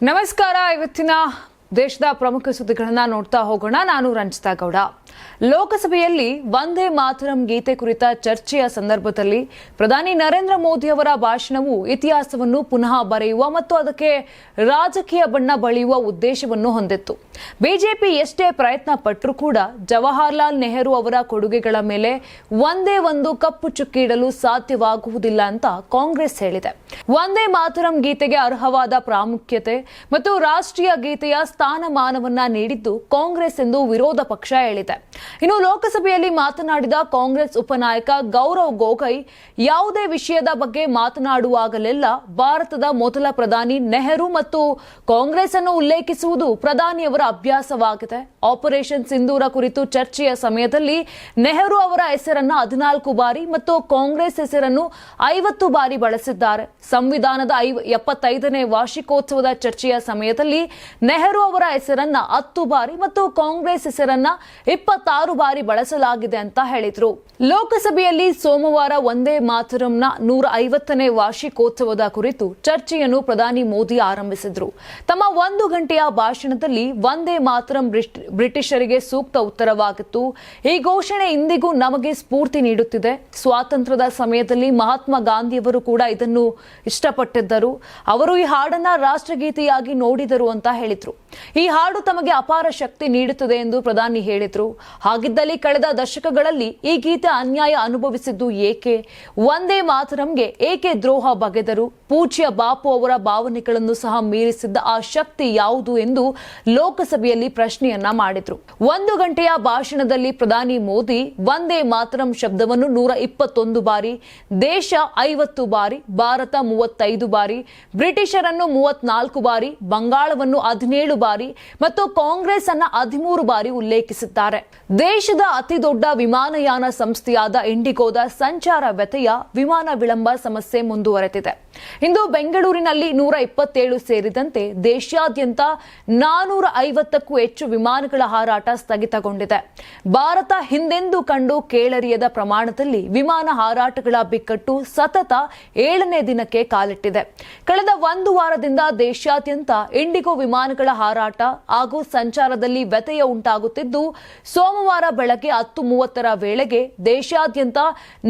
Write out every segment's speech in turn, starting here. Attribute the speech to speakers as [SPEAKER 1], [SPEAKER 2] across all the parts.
[SPEAKER 1] ನಮಸ್ಕಾರ. ಇವತ್ತಿನ ದೇಶದ ಪ್ರಮುಖ ಸುದ್ದಿಗಳನ್ನು ನೋಡ್ತಾ ಹೋಗೋಣ. ನಾನು ರಂಜಿತಾ ಗೌಡ. ಲೋಕಸಭೆಯಲ್ಲಿ ವಂದೇ ಮಾತರಂ ಗೀತೆ ಕುರಿತ ಚರ್ಚೆಯ ಸಂದರ್ಭದಲ್ಲಿ ಪ್ರಧಾನಿ ನರೇಂದ್ರ ಮೋದಿ ಅವರ ಭಾಷಣವು ಇತಿಹಾಸವನ್ನು ಪುನಃ ಬರೆಯುವ ಮತ್ತು ಅದಕ್ಕೆ ರಾಜಕೀಯ ಬಣ್ಣ ಬಳಿಯುವ ಉದ್ದೇಶವನ್ನು ಹೊಂದಿತ್ತು. ಬಿಜೆಪಿ ಎಷ್ಟೇ ಪ್ರಯತ್ನ ಪಟ್ಟರೂ ಕೂಡ ಜವಾಹರ್ಲಾಲ್ ನೆಹರು ಅವರ ಕೊಡುಗೆಗಳ ಮೇಲೆ ಒಂದೇ ಒಂದು ಕಪ್ಪು ಚುಕ್ಕಿ ಇಡಲು ಸಾಧ್ಯವಾಗುವುದಿಲ್ಲ ಅಂತ ಕಾಂಗ್ರೆಸ್ ಹೇಳಿದೆ. ವಂದೇ ಮಾತರಂ ಗೀತೆಗೆ ಅರ್ಹವಾದ ಪ್ರಾಮುಖ್ಯತೆ ಮತ್ತು ರಾಷ್ಟ್ರೀಯ ಗೀತೆಯ ಸ್ಥಾನಮಾನವನ್ನ ನೀಡಿದ್ದು ಕಾಂಗ್ರೆಸ್ ಎಂದು ವಿರೋಧ ಪಕ್ಷ ಹೇಳಿದೆ. ಇನ್ನು ಲೋಕಸಭೆಯಲ್ಲಿ ಮಾತನಾಡಿದ ಕಾಂಗ್ರೆಸ್ ಉಪನಾಯಕ ಗೌರವ್ ಗೊಗೋಯ್, ಯಾವುದೇ ವಿಷಯದ ಬಗ್ಗೆ ಮಾತನಾಡುವಾಗಲೆಲ್ಲ ಭಾರತದ ಮೊದಲ ಪ್ರಧಾನಿ ನೆಹರು ಮತ್ತು ಕಾಂಗ್ರೆಸ್ ಅನ್ನು ಉಲ್ಲೇಖಿಸುವುದು ಪ್ರಧಾನಿಯವರ ಅಭ್ಯಾಸವಾಗಿದೆ. ಆಪರೇಷನ್ ಸಿಂಧೂರ ಕುರಿತು ಚರ್ಚೆಯ ಸಮಯದಲ್ಲಿ ನೆಹರು ಅವರ ಹೆಸರನ್ನು 14 ಬಾರಿ ಮತ್ತು ಕಾಂಗ್ರೆಸ್ ಹೆಸರನ್ನು 50 ಬಾರಿ ಬಳಸಿದ್ದಾರೆ. ಸಂವಿಧಾನದ 75ನೇ ವಾರ್ಷಿಕೋತ್ಸವದ ಚರ್ಚೆಯ ಸಮಯದಲ್ಲಿ ನೆಹರು ಅವರ ಹೆಸರನ್ನ 10 ಬಾರಿ ಮತ್ತು ಕಾಂಗ್ರೆಸ್ ಹೆಸರನ್ನ 26 ಬಾರಿ ಬಳಸಲಾಗಿದೆ ಅಂತ ಹೇಳಿದ್ರು. ಲೋಕಸಭೆಯಲ್ಲಿ ಸೋಮವಾರ ವಂದೇ ಮಾತರಂನ 150ನೇ ವಾರ್ಷಿಕೋತ್ಸವದ ಕುರಿತು ಚರ್ಚೆಯನ್ನು ಪ್ರಧಾನಿ ಮೋದಿ ಆರಂಭಿಸಿದ್ರು. ತಮ್ಮ 1 ಗಂಟೆಯ ಭಾಷಣದಲ್ಲಿ ವಂದೇ ಮಾತರಂ ಬ್ರಿಟಿಷರಿಗೆ ಸೂಕ್ತ ಉತ್ತರವಾಗಿತ್ತು. ಈ ಘೋಷಣೆ ಇಂದಿಗೂ ನಮಗೆ ಸ್ಫೂರ್ತಿ ನೀಡುತ್ತಿದೆ. ಸ್ವಾತಂತ್ರ್ಯದ ಸಮಯದಲ್ಲಿ ಮಹಾತ್ಮ ಗಾಂಧಿಯವರು ಕೂಡ ಇದನ್ನು ಇಷ್ಟಪಟ್ಟಿದ್ದರು. ಅವರು ಈ ಹಾಡನ್ನ ರಾಷ್ಟ್ರಗೀತೆಯಾಗಿ ನೋಡಿದರು ಅಂತ ಹೇಳಿದ್ರು. ಈ ಹಾಡು ತಮಗೆ ಅಪಾರ ಶಕ್ತಿ ನೀಡುತ್ತದೆ ಎಂದು ಪ್ರಧಾನಿ ಹೇಳಿದ್ರು. ಹಾಗಿದ್ದಲ್ಲಿ ಕಳೆದ ದಶಕಗಳಲ್ಲಿ ಈ ಗೀತೆ ಅನ್ಯಾಯ ಅನುಭವಿಸಿದ್ದು ಏಕೆ? ವಂದೇ ಮಾತರಂಗೆ ಏಕೆ ದ್ರೋಹ ಬಗೆದರು? ಪೂಜ್ಯ ಬಾಪು ಅವರ ಭಾವನೆಗಳನ್ನು ಸಹ ಮೀರಿಸಿದ್ದ ಆ ಶಕ್ತಿ ಯಾವುದು ಎಂದು ಲೋಕಸಭೆಯಲ್ಲಿ ಪ್ರಶ್ನೆಯನ್ನ ಮಾಡಿದ್ರು. 1 ಗಂಟೆಯ ಭಾಷಣದಲ್ಲಿ ಪ್ರಧಾನಿ ಮೋದಿ ವಂದೇ ಮಾತರಂ ಶಬ್ದವನ್ನು 121 ಬಾರಿ, ದೇಶ 50 ಬಾರಿ, ಭಾರತ 35 ಬಾರಿ, ಬ್ರಿಟಿಷರನ್ನು 34 ಬಾರಿ, ಬಂಗಾಳವನ್ನು 17 ಬಾರಿ ಮತ್ತು ಕಾಂಗ್ರೆಸ್ ಅನ್ನ 13 ಬಾರಿ ಉಲ್ಲೇಖಿಸಿದ್ದಾರೆ. ದೇಶದ ಅತಿ ದೊಡ್ಡ ವಿಮಾನಯಾನ ಸಂಸ್ಥೆಯಾದ ಇಂಡಿಗೋದ ಸಂಚಾರ ವ್ಯತ್ಯಯ ವಿಮಾನ ವಿಳಂಬ ಸಮಸ್ಯೆ ಮುಂದುವರೆದಿದೆ. ಇಂದು ಬೆಂಗಳೂರಿನಲ್ಲಿ 127 ಸೇರಿದಂತೆ ದೇಶಾದ್ಯಂತ 450ಕ್ಕೂ ಹೆಚ್ಚು ವಿಮಾನಗಳ ಹಾರಾಟ ಸ್ಥಗಿತಗೊಂಡಿದೆ. ಭಾರತ ಹಿಂದೆಂದೂ ಕಂಡು ಕೇಳರಿಯದ ಪ್ರಮಾಣದಲ್ಲಿ ವಿಮಾನ ಹಾರಾಟಗಳ ಬಿಕ್ಕಟ್ಟು ಸತತ 7ನೇ ದಿನಕ್ಕೆ ಕಾಲಿಟ್ಟಿದೆ. ಕಳೆದ 1 ವಾರದಿಂದ ದೇಶಾದ್ಯಂತ ಇಂಡಿಗೋ ವಿಮಾನಗಳ ಹಾರಾಟ ಹಾಗೂ ಸಂಚಾರದಲ್ಲಿ ವ್ಯತ್ಯಯ ಉಂಟಾಗುತ್ತಿದ್ದು, ಸೋಮವಾರ ಬೆಳಗ್ಗೆ 10:30ರ ವೇಳೆಗೆ ದೇಶಾದ್ಯಂತ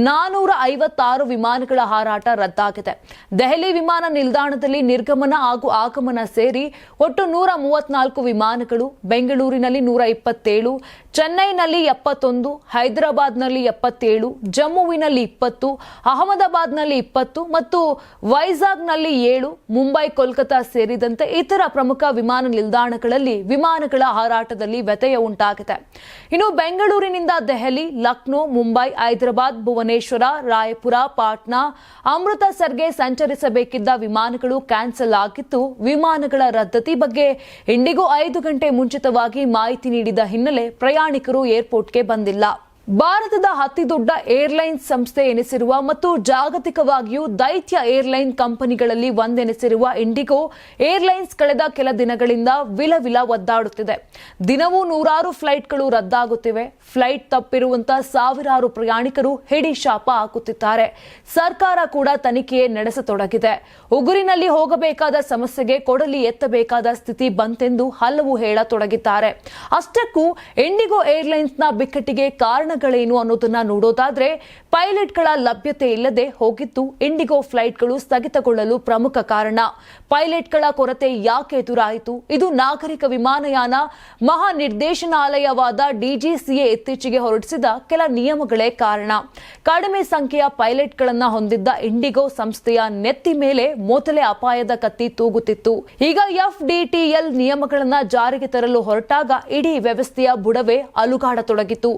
[SPEAKER 1] 456 ವಿಮಾನಗಳ ಹಾರಾಟ ರದ್ದಾಗಿದೆ. ದೆಹಲಿ ವಿಮಾನ ನಿಲ್ದಾಣದಲ್ಲಿ ನಿರ್ಗಮನ ಹಾಗೂ ಆಗಮನ ಸೇರಿ ಒಟ್ಟು 134 ವಿಮಾನಗಳು, ಬೆಂಗಳೂರಿನಲ್ಲಿ 127, ಚೆನ್ನೈನಲ್ಲಿ 71, ಹೈದರಾಬಾದ್ನಲ್ಲಿ 77, ಜಮ್ಮುವಿನಲ್ಲಿ 20, ಅಹಮದಾಬಾದ್ನಲ್ಲಿ 20 ಮತ್ತು ವೈಜಾಗ್ನಲ್ಲಿ 7, ಮುಂಬೈ, ಕೋಲ್ಕತಾ ಸೇರಿದಂತೆ ಇತರ ಪ್ರಮುಖ ವಿಮಾನ ನಿಲ್ದಾಣಗಳಲ್ಲಿ ವಿಮಾನಗಳ ಹಾರಾಟದಲ್ಲಿ ವ್ಯತ್ಯಯ ಉಂಟಾಗಿದೆ. ಇನ್ನು ಬೆಂಗಳೂರಿನಿಂದ ದೆಹಲಿ, ಲಕ್ನೋ, ಮುಂಬೈ, ಹೈದರಾಬಾದ್, ಭುವನೇಶ್ವರ, ರಾಯಪುರ, ಪಾಟ್ನಾ, ಅಮೃತಸರ್ಗೆ ಸಂಚರಿಸಬೇಕಿದ್ದ ವಿಮಾನಗಳು ಕ್ಯಾನ್ಸಲ್ ಆಗಿದ್ದು, ವಿಮಾನಗಳ ರದ್ದತಿ ಬಗ್ಗೆ ಇಂಡಿಗೋ 5 ಗಂಟೆ ಮುಂಚಿತವಾಗಿ ಮಾಹಿತಿ ನೀಡಿದ ಹಿನ್ನೆಲೆ ಪ್ರಯಾಣಿಕರು ಏರ್ಪೋರ್ಟ್ಗೆ ಬಂದಿಲ್ಲ. ಭಾರತದ ಅತಿದೊಡ್ಡ ಏರ್ಲೈನ್ಸ್ ಸಂಸ್ಥೆ ಎನಿಸಿರುವ ಮತ್ತು ಜಾಗತಿಕವಾಗಿಯೂ ದೈತ್ಯ ಏರ್ಲೈನ್ ಕಂಪನಿಗಳಲ್ಲಿ ಒಂದೆನಿಸಿರುವ ಇಂಡಿಗೋ ಏರ್ಲೈನ್ಸ್ ಕಳೆದ ಕೆಲ ದಿನಗಳಿಂದ ವಿಲವಿಲ ಒದ್ದಾಡುತ್ತಿದೆ. ದಿನವೂ 100 ಫ್ಲೈಟ್ಗಳು ರದ್ದಾಗುತ್ತಿವೆ. ಫ್ಲೈಟ್ ತಪ್ಪಿರುವಂತಹ ಸಾವಿರಾರು ಪ್ರಯಾಣಿಕರು ಹಿಡಿ ಶಾಪ ಹಾಕುತ್ತಿದ್ದಾರೆ. ಸರ್ಕಾರ ಕೂಡ ತನಿಖೆ ನಡೆಸತೊಡಗಿದೆ. ಉಗುರಿನಲ್ಲಿ ಹೋಗಬೇಕಾದ ಸಮಸ್ಯೆಗೆ ಕೊಡಲಿ ಎತ್ತಬೇಕಾದ ಸ್ಥಿತಿ ಬಂತೆಂದು ಹಲವು ಹೇಳತೊಡಗಿದ್ದಾರೆ. ಅಷ್ಟಕ್ಕೂ ಇಂಡಿಗೋ ಏರ್ಲೈನ್ಸ್ನ ಬಿಕ್ಕಟ್ಟಿಗೆ ಕಾರಣಗಳೇನು ಅನ್ನೋದನ್ನ ನೋಡೋದಾದ್ರೆ, ಪೈಲಟ್ಗಳ ಲಭ್ಯತೆ ಇಲ್ಲದೆ ಹೋಗಿದ್ದು ಇಂಡಿಗೋ ಫ್ಲೈಟ್ಗಳು ಸ್ಥಗಿತಗೊಳ್ಳಲು ಪ್ರಮುಖ ಕಾರಣ. ಪೈಲಟ್ಗಳ ಕೊರತೆ ಯಾಕೆ ಎದುರಾಯಿತು? ಇದು ನಾಗರಿಕ ವಿಮಾನಯಾನ ಮಹಾನಿರ್ದೇಶನಾಲಯವಾದ ಡಿಜಿಸಿಎ ಇತ್ತೀಚೆಗೆ ಹೊರಡಿಸಿದ ಕೆಲ ನಿಯಮಗಳೇ ಕಾರಣ. ಕಡಿಮೆ ಸಂಖ್ಯೆಯ ಪೈಲಟ್ಗಳನ್ನ ಹೊಂದಿದ್ದ ಇಂಡಿಗೋ ಸಂಸ್ಥೆಯ ನೆತ್ತಿ ಮೇಲೆ ಮೊದಲೇ ಅಪಾಯದ ಕತ್ತಿ ತೂಗುತ್ತಿತ್ತು. ಈಗ ಎಫ್ಡಿಟಿಎಲ್ ನಿಯಮಗಳನ್ನ ಜಾರಿಗೆ ತರಲು ಹೊರಟಾಗ ಇಡೀ ವ್ಯವಸ್ಥೆಯ ಬುಡವೇ ಅಲುಗಾಡತೊಡಗಿತು.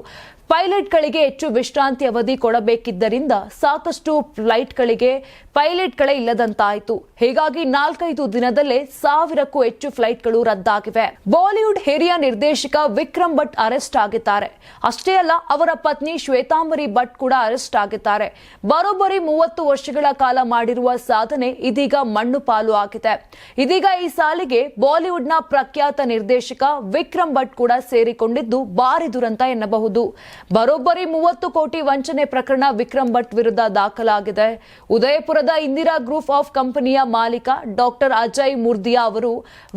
[SPEAKER 1] ಪೈಲಟ್ಗಳಿಗೆ ಹೆಚ್ಚು ವಿಶ್ರಾಂತಿ ಅವಧಿ ಕೊಡಬೇಕಿದ್ದರಿಂದ ಸಾಕಷ್ಟು ಫ್ಲೈಟ್ಗಳಿಗೆ ಪೈಲಟ್ಗಳೇ ಇಲ್ಲದಂತಾಯಿತು. ಹೀಗಾಗಿ 4-5 ದಿನದಲ್ಲೇ 1000ಕ್ಕೂ ಹೆಚ್ಚು ಫ್ಲೈಟ್ಗಳು ರದ್ದಾಗಿವೆ. ಬಾಲಿವುಡ್ ಹಿರಿಯ ನಿರ್ದೇಶಕ ವಿಕ್ರಮ್ ಭಟ್ ಅರೆಸ್ಟ್ ಆಗಿದ್ದಾರೆ. ಅಷ್ಟೇ ಅಲ್ಲ, ಅವರ ಪತ್ನಿ ಶ್ವೇತಾಂಬರಿ ಭಟ್ ಕೂಡ ಅರೆಸ್ಟ್ ಆಗಿದ್ದಾರೆ. ಬರೋಬ್ಬರಿ 30 ವರ್ಷಗಳ ಕಾಲ ಮಾಡಿರುವ ಸಾಧನೆ ಇದೀಗ ಮಣ್ಣು ಪಾಲು ಆಗಿದೆ. ಇದೀಗ ಈ ಸಾಲಿಗೆ ಬಾಲಿವುಡ್ನ ಪ್ರಖ್ಯಾತ ನಿರ್ದೇಶಕ ವಿಕ್ರಮ್ ಭಟ್ ಕೂಡ ಸೇರಿಕೊಂಡಿದ್ದು ಭಾರಿ ದುರಂತ ಎನ್ನಬಹುದು. ಬರೋಬ್ಬರಿ 30 ಕೋಟಿ ವಂಚನೆ ಪ್ರಕರಣ ಪ್ರಕರಣ ವಿಕ್ರಮ್ ಭಟ್ ವಿರುದ್ಧ ದಾಖಲಾಗಿದೆ. ಉದಯಪುರದ ಇಂದಿರಾ ಗ್ರೂಪ್ ಆಫ್ ಕಂಪನಿಯ ಮಾಲೀಕ ಡಾಕ್ಟರ್ ಅಜಯ್ ಮುರ್ದಿಯಾ ಅವರು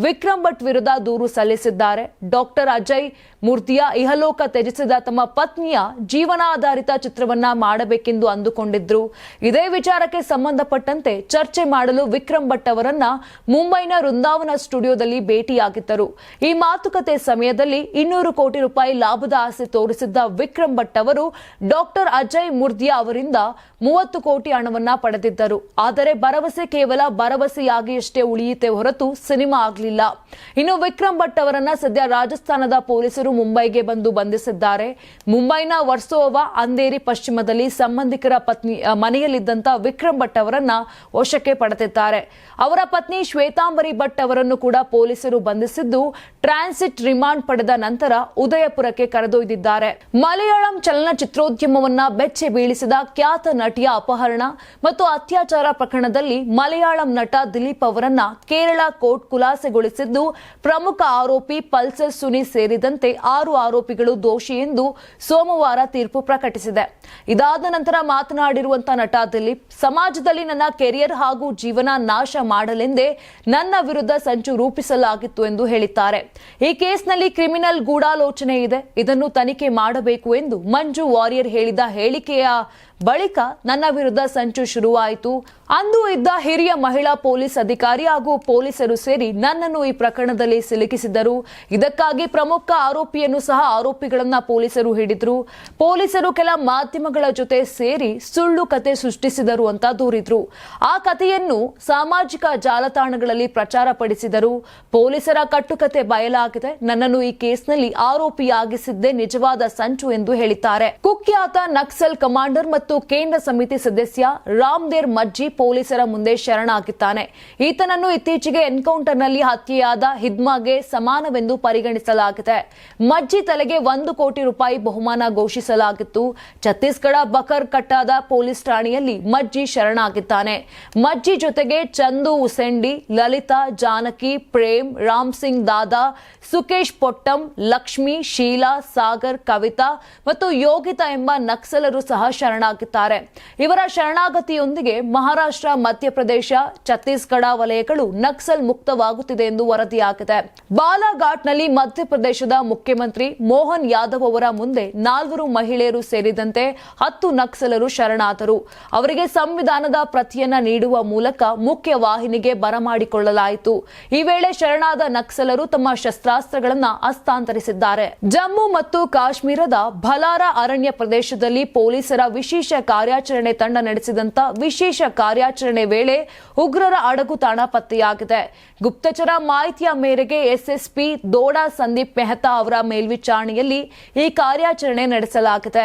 [SPEAKER 1] ವಿಕ್ರಮ್ ಭಟ್ ವಿರುದ್ಧ ದೂರು ಸಲ್ಲಿಸಿದ್ದಾರೆ. ಡಾಕ್ಟರ್ ಅಜಯ್ ಮುರ್ದಿಯಾ ಇಹಲೋಕ ತ್ಯಜಿಸಿದ ತಮ್ಮ ಪತ್ನಿಯ ಜೀವನಾಧಾರಿತ ಚಿತ್ರವನ್ನ ಮಾಡಬೇಕೆಂದು ಅಂದುಕೊಂಡಿದ್ರು. ಇದೇ ವಿಚಾರಕ್ಕೆ ಸಂಬಂಧಪಟ್ಟಂತೆ ಚರ್ಚೆ ಮಾಡಲು ವಿಕ್ರಮ್ ಭಟ್ ಅವರನ್ನ ಮುಂಬೈನ ವೃಂದಾವನ ಸ್ಟುಡಿಯೋದಲ್ಲಿ ಭೇಟಿಯಾಗಿದ್ದರು. ಈ ಮಾತುಕತೆ ಸಮಯದಲ್ಲಿ 200 ಕೋಟಿ ರೂಪಾಯಿ ಲಾಭದ ಆಸೆ ತೋರಿಸಿದ್ದ ವಿಕ್ರಮ್ ಭಟ್ ಅವರು ಡಾಕ್ಟರ್ ಅಜಯ್ ಮುರ್ದಿಯಾ ಅವರಿಂದ 30 ಕೋಟಿ ಹಣವನ್ನ ಪಡೆದಿದ್ದರು. ಆದರೆ ಭರವಸೆ ಕೇವಲ ಭರವಸೆಯಾಗಿಯಷ್ಟೇ ಉಳಿಯಿತೆ ಹೊರತು ಸಿನಿಮಾ ಆಗಲಿಲ್ಲ. ಇನ್ನು ವಿಕ್ರಮ್ ಭಟ್ ಅವರನ್ನ ಸದ್ಯ ರಾಜಸ್ಥಾನದ ಪೊಲೀಸರು ಮುಂಬೈಗೆ ಬಂಧಿಸಿದ್ದಾರೆ. ಮುಂಬೈನ ವರ್ಸೋವಾ ಅಂಧೇರಿ ಪಶ್ಚಿಮದಲ್ಲಿ ಸಂಬಂಧಿಕರ ಪತ್ನಿ ಮನೆಯಲ್ಲಿದ್ದಂತ ವಿಕ್ರಮ್ ಭಟ್ ಅವರನ್ನ ವಶಕ್ಕೆ ಪಡೆದಿದ್ದಾರೆ. ಅವರ ಪತ್ನಿ ಶ್ವೇತಾಂಬರಿ ಭಟ್ ಅವರನ್ನು ಕೂಡ ಪೊಲೀಸರು ಬಂಧಿಸಿದ್ದು ಟ್ರಾನ್ಸಿಟ್ ರಿಮಾಂಡ್ ಪಡೆದ ನಂತರ ಉದಯಪುರಕ್ಕೆ ಕರೆದೊಯ್ದಿದ್ದಾರೆ. ಮಲಯಾಳಂ ಚಲನಚಿತ್ರೋದ್ಯಮವನ್ನ ಬೆಚ್ಚಿ ಬೀಳಿಸಿದ ಖ್ಯಾತ ನಟಿಯ ಅಪಹರಣ ಮತ್ತು ಅತ್ಯಾಚಾರ ಪ್ರಕರಣದಲ್ಲಿ ಮಲಯಾಳಂ ನಟ ದಿಲೀಪ್ ಅವರನ್ನ ಕೇರಳ ಕೋರ್ಟ್ ಖುಲಾಸೆಗೊಳಿಸಿದ್ದು ಪ್ರಮುಖ ಆರೋಪಿ ಪಲ್ಸರ್ ಸುನಿ ಸೇರಿದಂತೆ 6 ಆರೋಪಿಗಳು ದೋಷಿ ಎಂದು ಸೋಮವಾರ ತೀರ್ಪು ಪ್ರಕಟಿಸಿದೆ. ಇದಾದ ನಂತರ ಮಾತನಾಡಿರುವಂತಹ ನಟ ದಿಲೀಪ್, ಸಮಾಜದಲ್ಲಿ ನನ್ನ ಕೆರಿಯರ್ ಹಾಗೂ ಜೀವನ ನಾಶ ಮಾಡಲೆಂದೇ ನನ್ನ ವಿರುದ್ಧ ಸಂಚು ರೂಪಿಸಲಾಗಿತ್ತು ಎಂದು ಹೇಳಿದ್ದಾರೆ. ಈ ಕೇಸ್ನಲ್ಲಿ ಕ್ರಿಮಿನಲ್ ಗೂಢಾಲೋಚನೆ ಇದೆ, ಇದನ್ನು ತನಿಖೆ ಮಾಡಬೇಕು ಎಂದು ಮಂಜು ವಾರಿಯರ್ ಹೇಳಿದ ಹೇಳಿಕೆಯ ಬಳಿಕ ನನ್ನ ವಿರುದ್ಧ ಸಂಚು ಶುರುವಾಯಿತು. ಅಂದು ಇದ್ದ ಹಿರಿಯ ಮಹಿಳಾ ಪೊಲೀಸ್ ಅಧಿಕಾರಿ ಹಾಗೂ ಪೊಲೀಸರು ಸೇರಿ ನನ್ನನ್ನು ಈ ಪ್ರಕರಣದಲ್ಲಿ ಸಿಲುಕಿಸಿದ್ದರು. ಇದಕ್ಕಾಗಿ ಪ್ರಮುಖ ಆರೋಪಿಯನ್ನು ಸಹ ಆರೋಪಿಗಳನ್ನ ಪೊಲೀಸರು ಹಿಡಿದ್ರು. ಪೊಲೀಸರು ಕೆಲ ಮಾಧ್ಯಮಗಳ ಜೊತೆ ಸೇರಿ ಸುಳ್ಳು ಕತೆ ಸೃಷ್ಟಿಸಿದರು ಅಂತ ದೂರಿದ್ರು. ಆ ಕಥೆಯನ್ನು ಸಾಮಾಜಿಕ ಜಾಲತಾಣಗಳಲ್ಲಿ ಪ್ರಚಾರ ಪಡಿಸಿದರು. ಪೊಲೀಸರ ಕಟ್ಟುಕತೆ ಬಯಲಾಗಿದೆ. ನನ್ನನ್ನು ಈ ಕೇಸ್ನಲ್ಲಿ ಆರೋಪಿಯಾಗಿಸಿದ್ದೇ ನಿಜವಾದ ಸಂಚು ಎಂದು ಹೇಳಿದ್ದಾರೆ. ಕುಖ್ಯಾತ ನಕ್ಸಲ್ ಕಮಾಂಡರ್ ಮತ್ತು ಕೇಂದ್ರ ಸಮಿತಿ ಸದಸ್ಯ ರಾಮದೇರ್ ಮಜ್ಜಿ ಪೊಲೀಸರ ಮುಂದೆ ಶರಣಾಗಿದ್ದಾನೆ. ಈತನನ್ನು ಇತ್ತೀಚೆಗೆ ಎನ್ಕೌಂಟರ್ನಲ್ಲಿ ಹತ್ಯೆಯಾದ ಹಿದ್ಮಾಗೆ ಸಮಾನವೆಂದು ಪರಿಗಣಿಸಲಾಗಿದೆ. ಮಜ್ಜಿ ತಲೆಗೆ 1 ಕೋಟಿ ರೂಪಾಯಿ ಬಹುಮಾನ ಘೋಷಿಸಲಾಗಿತ್ತು. ಛತ್ತೀಸ್ಗಢ ಬಕರ್ ಕಟ್ಟಾದ ಪೊಲೀಸ್ ಠಾಣೆಯಲ್ಲಿ ಮಜ್ಜಿ ಶರಣಾಗಿದ್ದಾನೆ. ಮಜ್ಜಿ ಜೊತೆಗೆ ಚಂದು ಉಸೆಂಡಿ, ಲಲಿತಾ, ಜಾನಕಿ, ಪ್ರೇಮ್, ರಾಮ್ ಸಿಂಗ್ ದಾದಾ, ಸುಕೇಶ್ ಪೊಟ್ಟಂ, ಲಕ್ಷ್ಮಿ, ಶೀಲಾ, ಸಾಗರ್, ಕವಿತಾ ಮತ್ತು ಯೋಗಿತಾ ಎಂಬ ನಕ್ಸಲರು ಸಹ ಶರಣಾಗಿದ್ದಾರೆ. ಇವರ ಶರಣಾಗತಿಯೊಂದಿಗೆ ಮಹಾರಾಷ್ಟ್ರ, ಮಧ್ಯಪ್ರದೇಶ, ಛತ್ತೀಸ್ಗಢ ವಲಯಗಳು ನಕ್ಸಲ್ ಮುಕ್ತವಾಗುತ್ತಿದೆ ಎಂದು ವರದಿಯಾಗಿದೆ. ಬಾಲಾಘಾಟ್ನಲ್ಲಿ ಮಧ್ಯಪ್ರದೇಶದ ಮುಖ್ಯಮಂತ್ರಿ ಮೋಹನ್ ಯಾದವ್ ಅವರ ಮುಂದೆ 4 ಮಹಿಳೆಯರು ಸೇರಿದಂತೆ 10 ನಕ್ಸಲರು ಶರಣಾದರು. ಅವರಿಗೆ ಸಂವಿಧಾನದ ಪ್ರತಿಯನ್ನ ನೀಡುವ ಮೂಲಕ ಮುಖ್ಯ ವಾಹಿನಿಗೆ ಬರಮಾಡಿಕೊಳ್ಳಲಾಯಿತು. ಈ ವೇಳೆ ಶರಣಾದ ನಕ್ಸಲರು ತಮ್ಮ ಶಸ್ತ್ರಾಸ್ತ್ರಗಳನ್ನು ಹಸ್ತಾಂತರಿಸಿದ್ದಾರೆ. ಜಮ್ಮು ಮತ್ತು ಕಾಶ್ಮೀರದ ಭಲಾರ ಅರಣ್ಯ ಪ್ರದೇಶದಲ್ಲಿ ಪೊಲೀಸರ ವಿಶೇಷ ಕಾರ್ಯಾಚರಣೆ ತಂಡ ನಡೆಸಿದಂತ ವಿಶೇಷ ಕಾರ್ಯಾಚರಣೆ ವೇಳೆ ಉಗ್ರರ ಅಡಗುತಾಣ ಪತ್ತೆಯಾಗಿದೆ. ಗುಪ್ತಚರ ಮಾಹಿತಿಯ ಮೇರೆಗೆ ಎಸ್ಎಸ್ಪಿ ದೋಡಾ ಸಂದೀಪ್ ಮೆಹ್ತಾ ಅವರ ಮೇಲ್ವಿಚಾರಣೆಯಲ್ಲಿ ಈ ಕಾರ್ಯಾಚರಣೆ ನಡೆಸಲಾಗಿದೆ.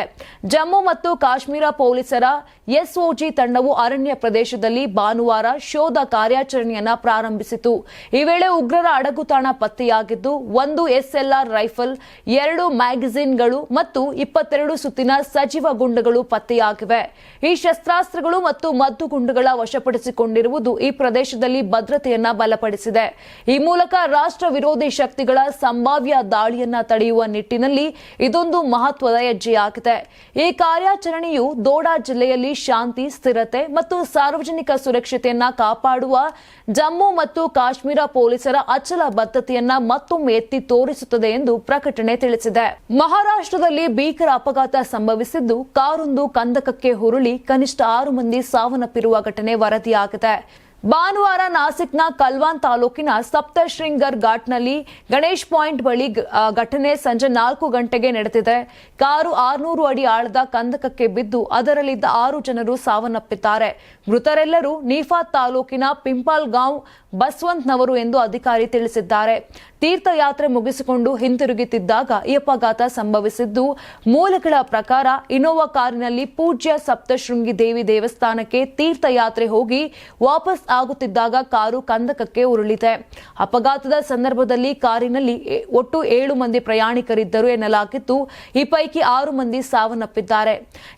[SPEAKER 1] ಜಮ್ಮು ಮತ್ತು ಕಾಶ್ಮೀರ ಪೊಲೀಸರ ಎಸ್ಒಜಿ ತಂಡವು ಅರಣ್ಯ ಪ್ರದೇಶದಲ್ಲಿ ಭಾನುವಾರ ಶೋಧ ಕಾರ್ಯಾಚರಣೆಯನ್ನ ಪ್ರಾರಂಭಿಸಿತು. ಈ ವೇಳೆ ಉಗ್ರರ ಅಡಗುತಾಣ ಪತ್ತೆಯಾಗಿದ್ದು 1 SLR ರೈಫಲ್, 2 ಮ್ಯಾಗಜಿನ್ಗಳು ಮತ್ತು 22 ಸುತ್ತಿನ ಸಜೀವ ಗುಂಡುಗಳು ಪತ್ತೆಯಾಗಿವೆ. ಈ ಶಸ್ತ್ರಾಸ್ತ್ರಗಳು ಮತ್ತು ಮದ್ದುಗುಂಡುಗಳ ವಶಪಡಿಸಿಕೊಂಡಿರುವುದು ಈ ಪ್ರದೇಶದಲ್ಲಿ ಭದ್ರತೆಯನ್ನ ಬಲಪಡಿಸಿದೆ. ಈ ಮೂಲಕ ರಾಷ್ಟ್ರ ವಿರೋಧಿ ಶಕ್ತಿಗಳ ಸಂಭಾವ್ಯ ದಾಳಿಯನ್ನ ತಡೆಯುವ ನಿಟ್ಟಿನಲ್ಲಿ ಇದೊಂದು ಮಹತ್ವದ ಹೆಜ್ಜೆಯಾಗಿದೆ. ಈ ಕಾರ್ಯಾಚರಣೆಯು ದೋಡಾ ಜಿಲ್ಲೆಯಲ್ಲಿ ಶಾಂತಿ, ಸ್ಥಿರತೆ ಮತ್ತು ಸಾರ್ವಜನಿಕ ಸುರಕ್ಷತೆಯನ್ನ ಕಾಪಾಡುವ ಜಮ್ಮು ಮತ್ತು ಕಾಶ್ಮೀರ ಪೊಲೀಸರ ಅಚಲ ಬದ್ಧತೆಯನ್ನ ಮತ್ತೊಮ್ಮೆ ಎತ್ತಿ ತೋರಿಸುತ್ತದೆ ಎಂದು ಪ್ರಕಟಣೆ ತಿಳಿಸಿದೆ. ಮಹಾರಾಷ್ಟ್ರದಲ್ಲಿ ಭೀಕರ ಅಪಘಾತ ಸಂಭವಿಸಿದ್ದು ಕಾರೊಂದು ಕಂದಕಕ್ಕೆ ಉರುಳಿ ಕನಿಷ್ಠ 6 ಮಂದಿ ಸಾವನ್ನಪ್ಪಿರುವ ಘಟನೆ ವರದಿಯಾಗಿದೆ. ಭಾನುವಾರ ನಾಸಿಕ್ನ ಕಲ್ವಾನ್ ತಾಲೂಕಿನ ಸಪ್ತಶೃಂಗರ್ ಘಾಟ್ನಲ್ಲಿ ಗಣೇಶ್ ಪಾಯಿಂಟ್ ಬಳಿ ಘಟನೆ ಸಂಜೆ 4 ಗಂಟೆಗೆ ನಡೆದಿದೆ. ಕಾರು 600 ಅಡಿ ಆಳದ ಕಂದಕಕ್ಕೆ ಬಿದ್ದು ಅದರಲ್ಲಿದ್ದ 6 ಜನರು ಸಾವನ್ನಪ್ಪಿದ್ದಾರೆ. ಮೃತರೆಲ್ಲರೂ ನೀಫಾತ್ ತಾಲೂಕಿನ ಪಿಂಪಾಲ್ ಗಾಂವ್ ಬಸವಂತ್ನವರು ಎಂದು ಅಧಿಕಾರಿ ತಿಳಿಸಿದ್ದಾರೆ. ತೀರ್ಥಯಾತ್ರೆ ಮುಗಿಸಿಕೊಂಡು ಹಿಂತಿರುಗುತ್ತಿದ್ದಾಗ ಈ ಅಪಘಾತ ಸಂಭವಿಸಿದ್ದು, ಮೂಲಗಳ ಪ್ರಕಾರ ಇನೋವಾ ಕಾರಿನಲ್ಲಿ ಪೂಜ್ಯ ಸಪ್ತಶೃಂಗಿ ದೇವಿ ದೇವಸ್ಥಾನಕ್ಕೆ ತೀರ್ಥಯಾತ್ರೆ ಹೋಗಿ ವಾಪಸ್ ಆಗುತ್ತಿದ್ದಾಗ ಕಾರು ಕಂದಕಕ್ಕೆ ಉರುಳಿದೆ. ಅಪಘಾತದ ಸಂದರ್ಭದಲ್ಲಿ ಕಾರಿನಲ್ಲಿ ಒಟ್ಟು 7 ಮಂದಿ ಪ್ರಯಾಣಿಕರಿದ್ದರು ಎನ್ನಲಾಗಿದ್ದು, ಈ ಪೈಕಿ 6 ಮಂದಿ ಸಾವನ್ನಪ್ಪಿದ್ದಾರೆ.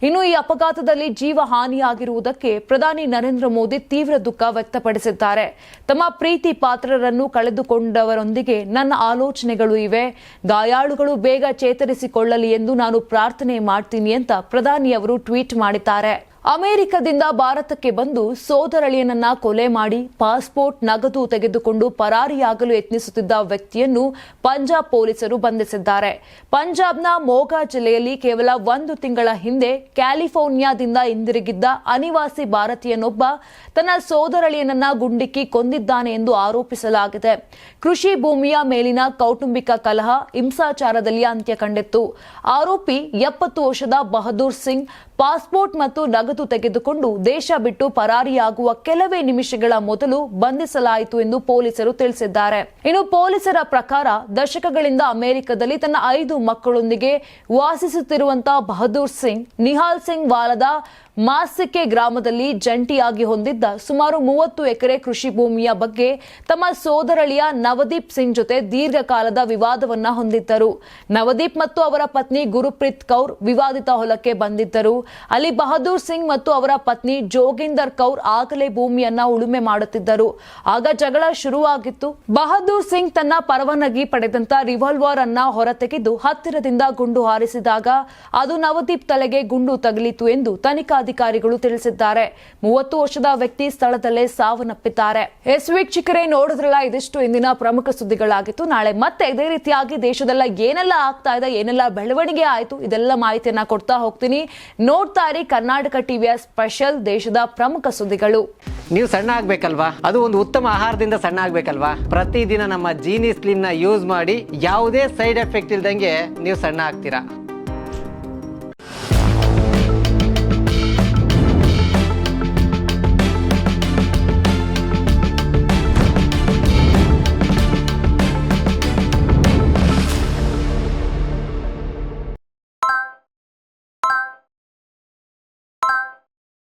[SPEAKER 1] ಇನ್ನು ಈ ಅಪಘಾತದಲ್ಲಿ ಜೀವ ಹಾನಿಯಾಗಿರುವುದಕ್ಕೆ ಪ್ರಧಾನಿ ನರೇಂದ್ರ ಮೋದಿ ತೀವ್ರ ದುಃಖ ವ್ಯಕ್ತಪಡಿಸಿದ್ದಾರೆ. ತಮ್ಮ ಪ್ರೀತಿ ಪಾತ್ರರನ್ನು ಕಳೆದುಕೊಂಡವರೊಂದಿಗೆ ನನ್ನ ಆಲೋಚನೆಗಳು ಇವೆ. ಗಾಯಾಳುಗಳು ಬೇಗ ಚೇತರಿಸಿಕೊಳ್ಳಲಿ ಎಂದು ನಾನು ಪ್ರಾರ್ಥನೆ ಮಾಡ್ತೀನಿ ಅಂತ ಪ್ರಧಾನಿಯವರು ಟ್ವೀಟ್ ಮಾಡಿದ್ದಾರೆ. ಅಮೆರಿಕದಿಂದ ಭಾರತಕ್ಕೆ ಬಂದು ಸೋದರಳಿಯನನ್ನ ಕೊಲೆ ಮಾಡಿ ಪಾಸ್ಪೋರ್ಟ್, ನಗದು ತೆಗೆದುಕೊಂಡು ಪರಾರಿಯಾಗಲು ಯತ್ನಿಸುತ್ತಿದ್ದ ವ್ಯಕ್ತಿಯನ್ನು ಪಂಜಾಬ್ ಪೊಲೀಸರು ಬಂಧಿಸಿದ್ದಾರೆ. ಪಂಜಾಬ್ನ ಮೋಗಾ ಜಿಲ್ಲೆಯಲ್ಲಿ ಕೇವಲ 1 ತಿಂಗಳ ಹಿಂದೆ ಕ್ಯಾಲಿಫೋರ್ನಿಯಾದಿಂದ ಹಿಂದಿರುಗಿದ್ದ ಅನಿವಾಸಿ ಭಾರತೀಯನೊಬ್ಬ ತನ್ನ ಸೋದರಳಿಯನನ್ನ ಗುಂಡಿಕ್ಕಿ ಕೊಂದಿದ್ದಾನೆ ಎಂದು ಆರೋಪಿಸಲಾಗಿದೆ. ಕೃಷಿ ಭೂಮಿಯ ಮೇಲಿನ ಕೌಟುಂಬಿಕ ಕಲಹ ಹಿಂಸಾಚಾರದಲ್ಲಿ ಅಂತ್ಯ ಕಂಡಿತ್ತು. ಆರೋಪಿ 70 ವರ್ಷದ ಬಹದ್ದೂರ್ ಸಿಂಗ್ ಪಾಸ್ಪೋರ್ಟ್ ಮತ್ತು ನಗದು ತೆಗೆದುಕೊಂಡು ದೇಶ ಬಿಟ್ಟು ಪರಾರಿಯಾಗುವ ಕೆಲವೇ ನಿಮಿಷಗಳ ಮೊದಲು ಬಂಧಿಸಲಾಯಿತು ಎಂದು ಪೊಲೀಸರು ತಿಳಿಸಿದ್ದಾರೆ. ಇನ್ನು ಪೊಲೀಸರ ಪ್ರಕಾರ ದಶಕಗಳಿಂದ ಅಮೆರಿಕದಲ್ಲಿ ತನ್ನ 5 ಮಕ್ಕಳೊಂದಿಗೆ ವಾಸಿಸುತ್ತಿರುವಂತಹ ಬಹದ್ದೂರ್ ಸಿಂಗ್ ನಿಹಾಲ್ ಸಿಂಗ್ ವಾಲದ ಮಾಸಿಕೆ ಗ್ರಾಮದಲ್ಲಿ ಜಂಟಿಯಾಗಿ ಹೊಂದಿದ್ದ ಸುಮಾರು 30 ಎಕರೆ ಕೃಷಿ ಭೂಮಿಯ ಬಗ್ಗೆ ತಮ್ಮ ಸೋದರಳಿಯ ನವದೀಪ್ ಸಿಂಗ್ ಜೊತೆ ದೀರ್ಘಕಾಲದ ವಿವಾದವನ್ನ ಹೊಂದಿದ್ದರು. ನವದೀಪ್ ಮತ್ತು ಅವರ ಪತ್ನಿ ಗುರುಪ್ರೀತ್ ಕೌರ್ ವಿವಾದಿತ ಹೊಲಕ್ಕೆ ಬಂದಿದ್ದರು. ಅಲ್ಲಿ ಬಹದ್ದೂರ್ ಸಿಂಗ್ ಮತ್ತು ಅವರ ಪತ್ನಿ ಜೋಗಿಂದರ್ ಕೌರ್ ಆಗಲೇ ಭೂಮಿಯನ್ನ ಉಳುಮೆ ಮಾಡುತ್ತಿದ್ದರು. ಆಗ ಜಗಳ ಶುರುವಾಗಿತ್ತು. ಬಹದ್ದೂರ್ ಸಿಂಗ್ ತನ್ನ ಪರವಾನಗಿ ಪಡೆದಂತ ರಿವಾಲ್ವರ್ ಅನ್ನ ಹೊರತೆಗೆದು ಹತ್ತಿರದಿಂದ ಗುಂಡು ಹಾರಿಸಿದಾಗ ಅದು ನವದೀಪ್ ತಲೆಗೆ ಗುಂಡು ತಗುಲಿತು ಎಂದು ತನಿಖಾಧಿಕಾರಿಗಳು ತಿಳಿಸಿದ್ದಾರೆ. 30 ವರ್ಷದ ವ್ಯಕ್ತಿ ಸ್ಥಳದಲ್ಲೇ ಸಾವನ್ನಪ್ಪಿದ್ದಾರೆ. ವೀಕ್ಷಕರೇ, ನೋಡಿದ್ರಲ್ಲ, ಇದಿಷ್ಟು ಇಂದಿನ ಪ್ರಮುಖ ಸುದ್ದಿಗಳಾಗಿತ್ತು. ನಾಳೆ ಮತ್ತೆ ಇದೇ ರೀತಿಯಾಗಿ ದೇಶದಲ್ಲ ಏನೆಲ್ಲ ಆಗ್ತಾ ಇದೆ, ಏನೆಲ್ಲ ಬೆಳವಣಿಗೆ ಆಯಿತು, ಇದೆಲ್ಲ ಮಾಹಿತಿಯನ್ನ ಕೊಡ್ತಾ ಹೋಗ್ತೀನಿ. ನೋಡ್ತಾ ಇರಿ ಕರ್ನಾಟಕ ಟಿವಿಯ ಸ್ಪೆಷಲ್ ದೇಶದ ಪ್ರಮುಖ ಸುದ್ದಿಗಳು.
[SPEAKER 2] ನೀವು ಸಣ್ಣ ಆಗ್ಬೇಕಲ್ವಾ? ಅದು ಒಂದು ಉತ್ತಮ ಆಹಾರದಿಂದ ಸಣ್ಣ ಆಗ್ಬೇಕಲ್ವಾ? ಪ್ರತಿದಿನ ನಮ್ಮ ಜೀನಿ ಸ್ಲಿಮ್ ನ ಯೂಸ್ ಮಾಡಿ ಯಾವುದೇ ಸೈಡ್ ಎಫೆಕ್ಟ್ ಇಲ್ದಂಗೆ ನೀವು ಸಣ್ಣ ಆಗ್ತೀರಾ.